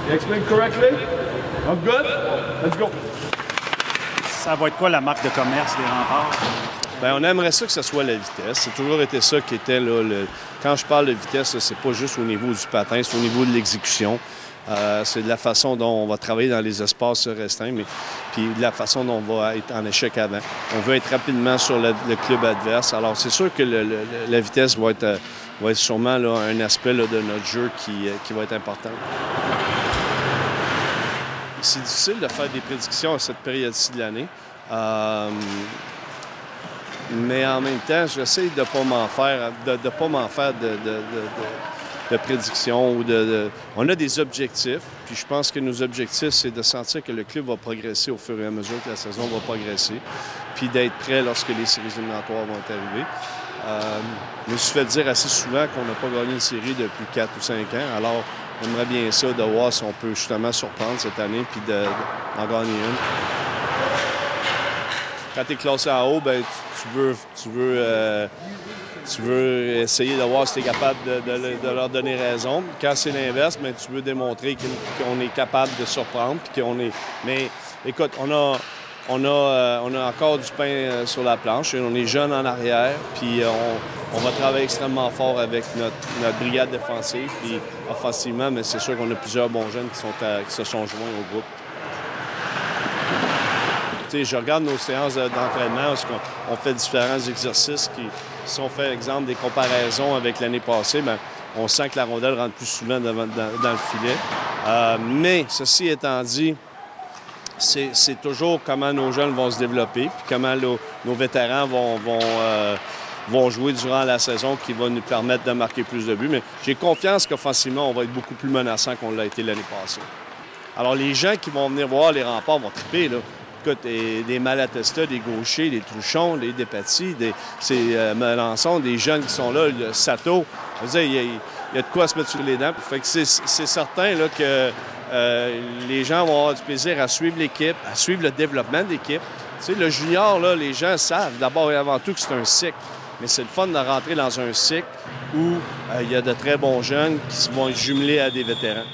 You explained correctly? I'm good? Let's go. Ça va être quoi la marque de commerce des Remparts? Bien, on aimerait ça que ce soit la vitesse. C'est toujours été ça qui était là. Quand je parle de vitesse, c'est pas juste au niveau du patin, c'est au niveau de l'exécution. C'est de la façon dont on va travailler dans les espaces restreints, mais puis de la façon dont on va être en échec avant. On veut être rapidement sur le club adverse. Alors, c'est sûr que la vitesse va être sûrement là, un aspect là, de notre jeu qui va être important. C'est difficile de faire des prédictions à cette période-ci de l'année. Mais en même temps, j'essaie de ne pas m'en faire, de prédictions ou On a des objectifs, puis je pense que nos objectifs, c'est de sentir que le club va progresser au fur et à mesure que la saison va progresser, puis d'être prêt lorsque les séries éliminatoires vont arriver. Je me suis fait dire assez souvent qu'on n'a pas gagné une série depuis 4 ou 5 ans, alors j'aimerais bien ça de voir si on peut justement surprendre cette année puis d'en gagner une. Quand tu es classé en haut, bien, tu veux essayer de voir si tu es capable de leur donner raison. Quand c'est l'inverse, bien, tu veux démontrer qu'on est capable de surprendre. Puis qu'on est... Mais écoute, on a encore du pain sur la planche. On est jeunes en arrière. Puis on va travailler extrêmement fort avec notre brigade défensive. Puis offensivement, mais c'est sûr qu'on a plusieurs bons jeunes qui se sont joints au groupe. Je regarde nos séances d'entraînement où on fait différents exercices si on fait, exemple, des comparaisons avec l'année passée, bien, on sent que la rondelle rentre plus souvent dans le filet. Mais ceci étant dit, c'est toujours comment nos jeunes vont se développer puis comment nos vétérans vont jouer durant la saison qui va nous permettre de marquer plus de buts. Mais j'ai confiance qu'offensivement, on va être beaucoup plus menaçant qu'on l'a été l'année passée. Alors, les gens qui vont venir voir les Remparts vont triper, là. Écoute, des Malatesta, des Gauchers, des Truchon, des Despatie, Melançon, des jeunes qui sont là, le Sato. Je veux dire, il y a de quoi se mettre sur les dents. Fait que c'est certain là, que les gens vont avoir du plaisir à suivre l'équipe, à suivre le développement de l'équipe. Tu sais, le junior, là, les gens savent d'abord et avant tout que c'est un cycle. Mais c'est le fun de rentrer dans un cycle où il y a de très bons jeunes qui vont être jumelés à des vétérans.